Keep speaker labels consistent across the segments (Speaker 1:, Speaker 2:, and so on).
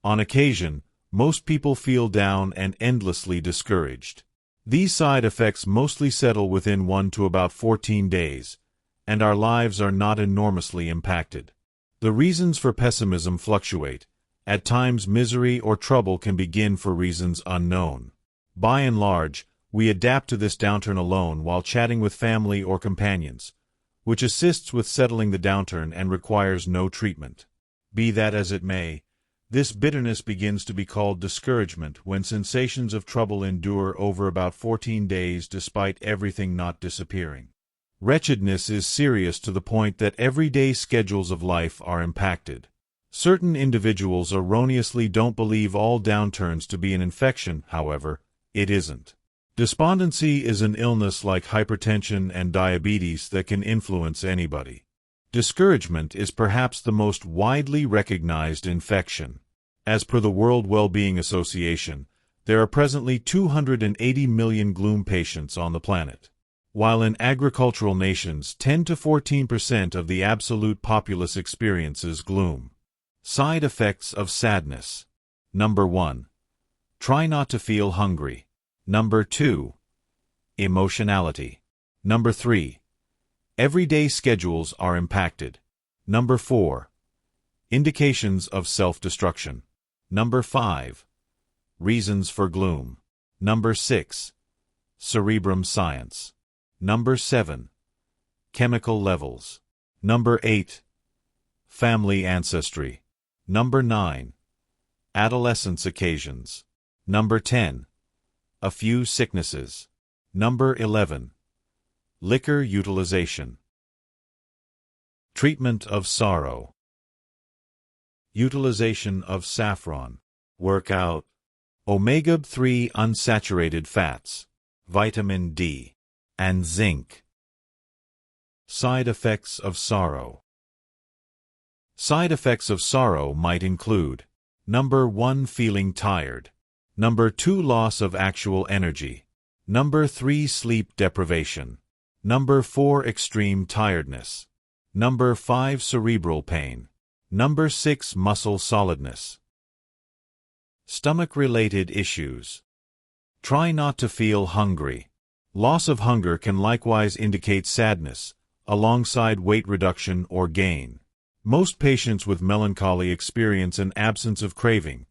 Speaker 1: On occasion, most people feel down and endlessly discouraged. These side effects mostly settle within 1 to about 14 days, and our lives are not enormously impacted. The reasons for pessimism fluctuate. At times, misery or trouble can begin for reasons unknown. By and large, we adapt to this downturn alone while chatting with family or companions, which assists with settling the downturn and requires no treatment. Be that as it may, this bitterness begins to be called discouragement when sensations of trouble endure over about 14 days despite everything not disappearing. Wretchedness is serious to the point that everyday schedules of life are impacted. Certain individuals erroneously don't believe all downturns to be an infection, however, it isn't. Despondency is an illness like hypertension and diabetes that can influence anybody. Discouragement is perhaps the most widely recognized infection. As per the World Well-Being Association, there are presently 280 million gloom patients on the planet. While in agricultural nations 10 to 14% of the absolute populace experiences gloom. Side effects of sadness. Number 1. Try not to feel hungry. Number 2. Emotionality. Number 3. Everyday schedules are impacted. Number 4. Indications of self-destruction. Number 5. Reasons for gloom. Number 6. Cerebrum science. Number 7. Chemical levels. Number 8. Family ancestry. Number 9. Adolescence occasions. Number 10. A few sicknesses. Number 11. Liquor utilization. Treatment of sorrow. Utilization of saffron. Workout. Omega-3 unsaturated fats. Vitamin D. And zinc. Side effects of sorrow. Side effects of sorrow might include: Number 1. Feeling tired. Number 2. Loss of actual energy. Number 3. Sleep deprivation. Number 4. Extreme tiredness. Number 5. Cerebral pain. Number 6. Muscle solidness. Stomach-related issues. Try not to feel hungry. Loss of hunger can likewise indicate sadness, alongside weight reduction or gain. Most patients with melancholy experience an absence of craving,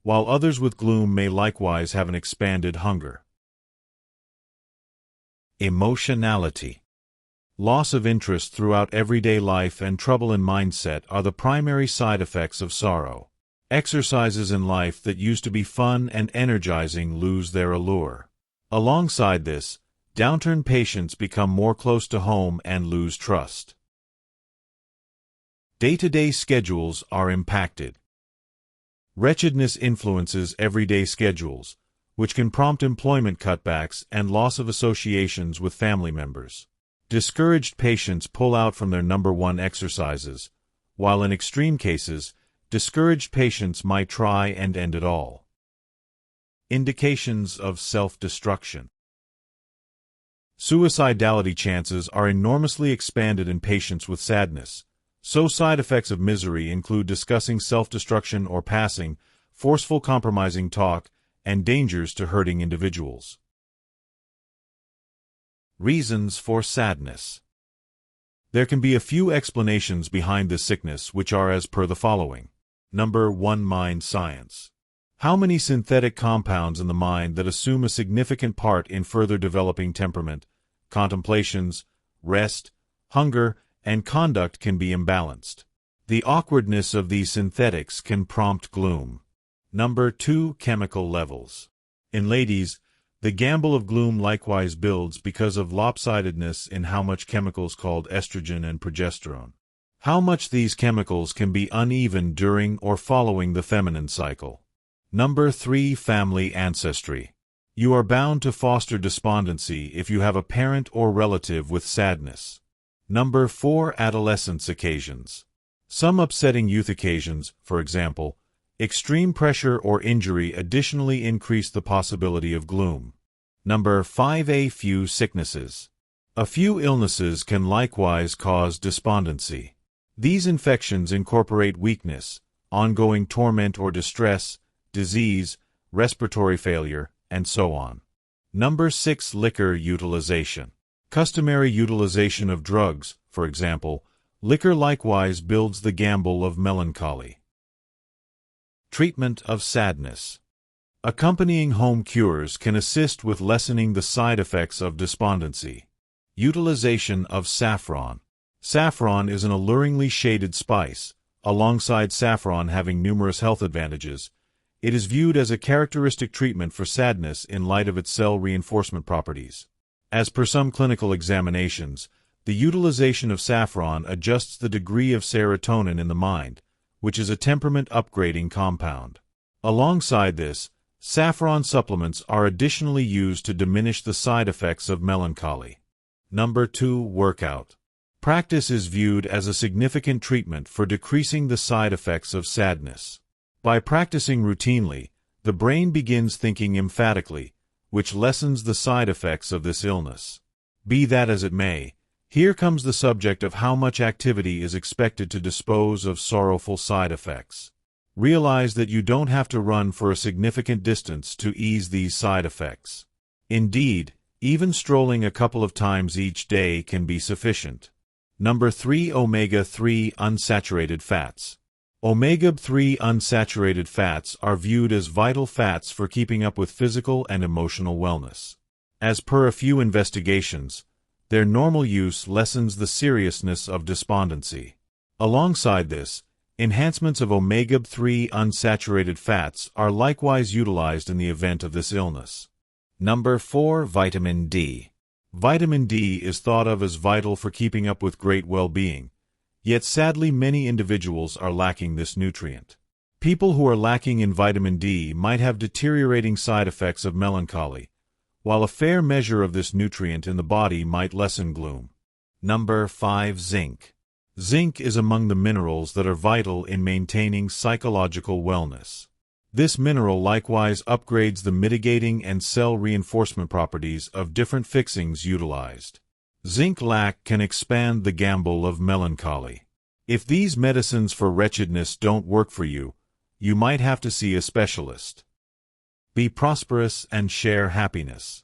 Speaker 1: while others with gloom may likewise have an expanded hunger. Emotionality. Loss of interest throughout everyday life and trouble in mindset are the primary side effects of sorrow. Exercises in life that used to be fun and energizing lose their allure. Alongside this, downturn patients become more close to home and lose trust. Day-to-day schedules are impacted. Wretchedness influences everyday schedules, which can prompt employment cutbacks and loss of associations with family members. Discouraged patients pull out from their number 1 exercises, while in extreme cases, discouraged patients might try and end it all. Indications of self-destruction. Suicidality chances are enormously expanded in patients with sadness, so side effects of misery include discussing self-destruction or passing, forceful compromising talk, and dangers to hurting individuals. Reasons for sadness. There can be a few explanations behind this sickness, which are as per the following. Number 1. Mind science. How many synthetic compounds in the mind that assume a significant part in further developing temperament, contemplations, rest, hunger, and conduct can be imbalanced. The awkwardness of these synthetics can prompt gloom. Number 2. Chemical levels. In ladies, the gamble of gloom likewise builds because of lopsidedness in how much chemicals called estrogen and progesterone. How much these chemicals can be uneven during or following the feminine cycle. Number 3. Family ancestry. You are bound to foster despondency if you have a parent or relative with sadness. Number 4. Adolescence occasions. Some upsetting youth occasions, for example, extreme pressure or injury additionally increase the possibility of gloom. Number 5. A few sicknesses. A few illnesses can likewise cause despondency. These infections incorporate weakness, ongoing torment or distress, disease, respiratory failure, and so on. Number 6. Liquor utilization. Customary utilization of drugs, for example, liquor likewise builds the gamble of melancholy. Treatment of sadness. Accompanying home cures can assist with lessening the side effects of despondency. Utilization of saffron. Saffron is an alluringly shaded spice. Alongside saffron having numerous health advantages, it is viewed as a characteristic treatment for sadness in light of its cell reinforcement properties. As per some clinical examinations, the utilization of saffron adjusts the degree of serotonin in the mind, which is a temperament-upgrading compound. Alongside this, saffron supplements are additionally used to diminish the side effects of melancholy. Number 2. Workout. Practice is viewed as a significant treatment for decreasing the side effects of sadness. By practicing routinely, the brain begins thinking emphatically, which lessens the side effects of this illness. Be that as it may, here comes the subject of how much activity is expected to dispose of sorrowful side effects. Realize that you don't have to run for a significant distance to ease these side effects. Indeed, even strolling a couple of times each day can be sufficient. Number 3. Omega-3 unsaturated fats. Omega-3 unsaturated fats are viewed as vital fats for keeping up with physical and emotional wellness. As per a few investigations, their normal use lessens the seriousness of despondency. Alongside this, enhancements of omega-3 unsaturated fats are likewise utilized in the event of this illness. Number 4. Vitamin D. Vitamin D is thought of as vital for keeping up with great well-being, yet sadly many individuals are lacking this nutrient. People who are lacking in vitamin D might have deteriorating side effects of melancholy, while a fair measure of this nutrient in the body might lessen gloom. Number 5. Zinc. Zinc is among the minerals that are vital in maintaining psychological wellness. This mineral likewise upgrades the mitigating and cell reinforcement properties of different fixings utilized. Zinc lack can expand the gamble of melancholy. If these medicines for wretchedness don't work for you, you might have to see a specialist. Be prosperous and share happiness.